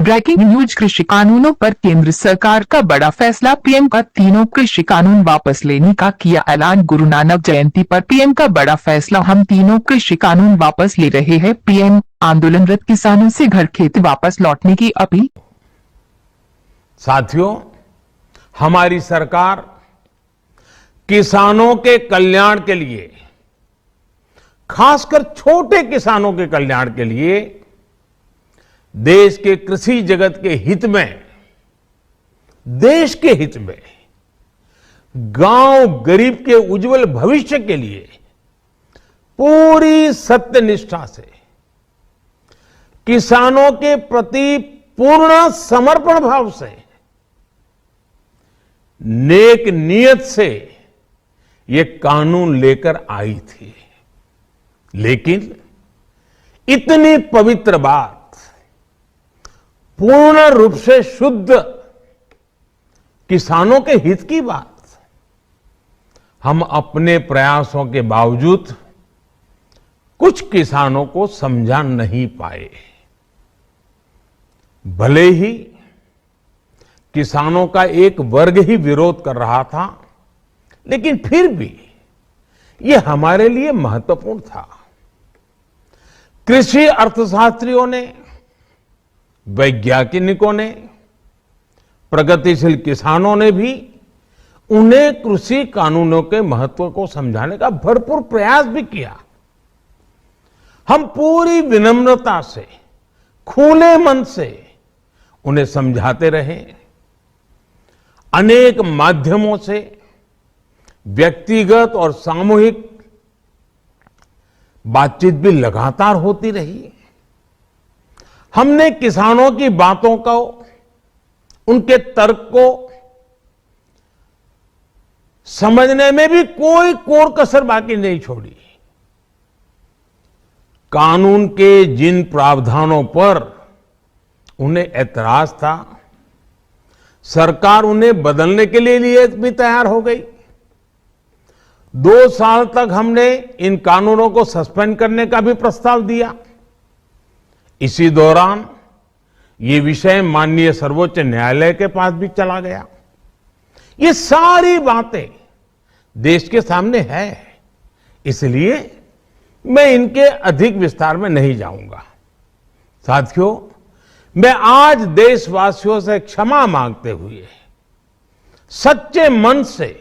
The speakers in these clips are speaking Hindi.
Breaking news. कृषि कानूनों पर केंद्र सरकार का बड़ा फैसला। पीएम का तीनों कृषि कानून वापस लेने का किया ऐलान। गुरु नानक जयंती पर पीएम का बड़ा फैसला। हम तीनों कृषि कानून वापस ले रहे हैं। पीएम आंदोलनरत किसानों से घर खेत वापस लौटने की अपील। साथियों, हमारी सरकार किसानों के कल्याण के लिए, खासकर छोटे किसानों के कल्याण के लिए, देश के कृषि जगत के हित में, देश के हित में, गांव गरीब के उज्जवल भविष्य के लिए पूरी सत्यनिष्ठा से, किसानों के प्रति पूर्ण समर्पण भाव से, नेक नियत से ये कानून लेकर आई थी। लेकिन इतनी पवित्र बात, पूर्ण रूप से शुद्ध किसानों के हित की बात, हम अपने प्रयासों के बावजूद कुछ किसानों को समझा नहीं पाए। भले ही किसानों का एक वर्ग ही विरोध कर रहा था, लेकिन फिर भी ये हमारे लिए महत्वपूर्ण था। कृषि अर्थशास्त्रियों ने, वैज्ञानिकों ने, प्रगतिशील किसानों ने भी उन्हें कृषि कानूनों के महत्व को समझाने का भरपूर प्रयास भी किया। हम पूरी विनम्रता से, खुले मन से उन्हें समझाते रहे। अनेक माध्यमों से व्यक्तिगत और सामूहिक बातचीत भी लगातार होती रही। हमने किसानों की बातों को, उनके तर्क को समझने में भी कोई कोर कसर बाकी नहीं छोड़ी। कानून के जिन प्रावधानों पर उन्हें ऐतराज था, सरकार उन्हें बदलने के लिए भी तैयार हो गई। 2 साल तक हमने इन कानूनों को सस्पेंड करने का भी प्रस्ताव दिया। इसी दौरान ये विषय माननीय सर्वोच्च न्यायालय के पास भी चला गया। ये सारी बातें देश के सामने है, इसलिए मैं इनके अधिक विस्तार में नहीं जाऊंगा। साथियों, मैं आज देशवासियों से क्षमा मांगते हुए सच्चे मन से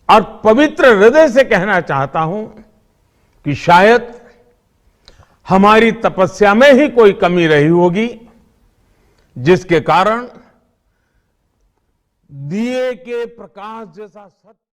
और पवित्र हृदय से कहना चाहता हूं कि शायद हमारी तपस्या में ही कोई कमी रही होगी, जिसके कारण दिए के प्रकाश जैसा सत्य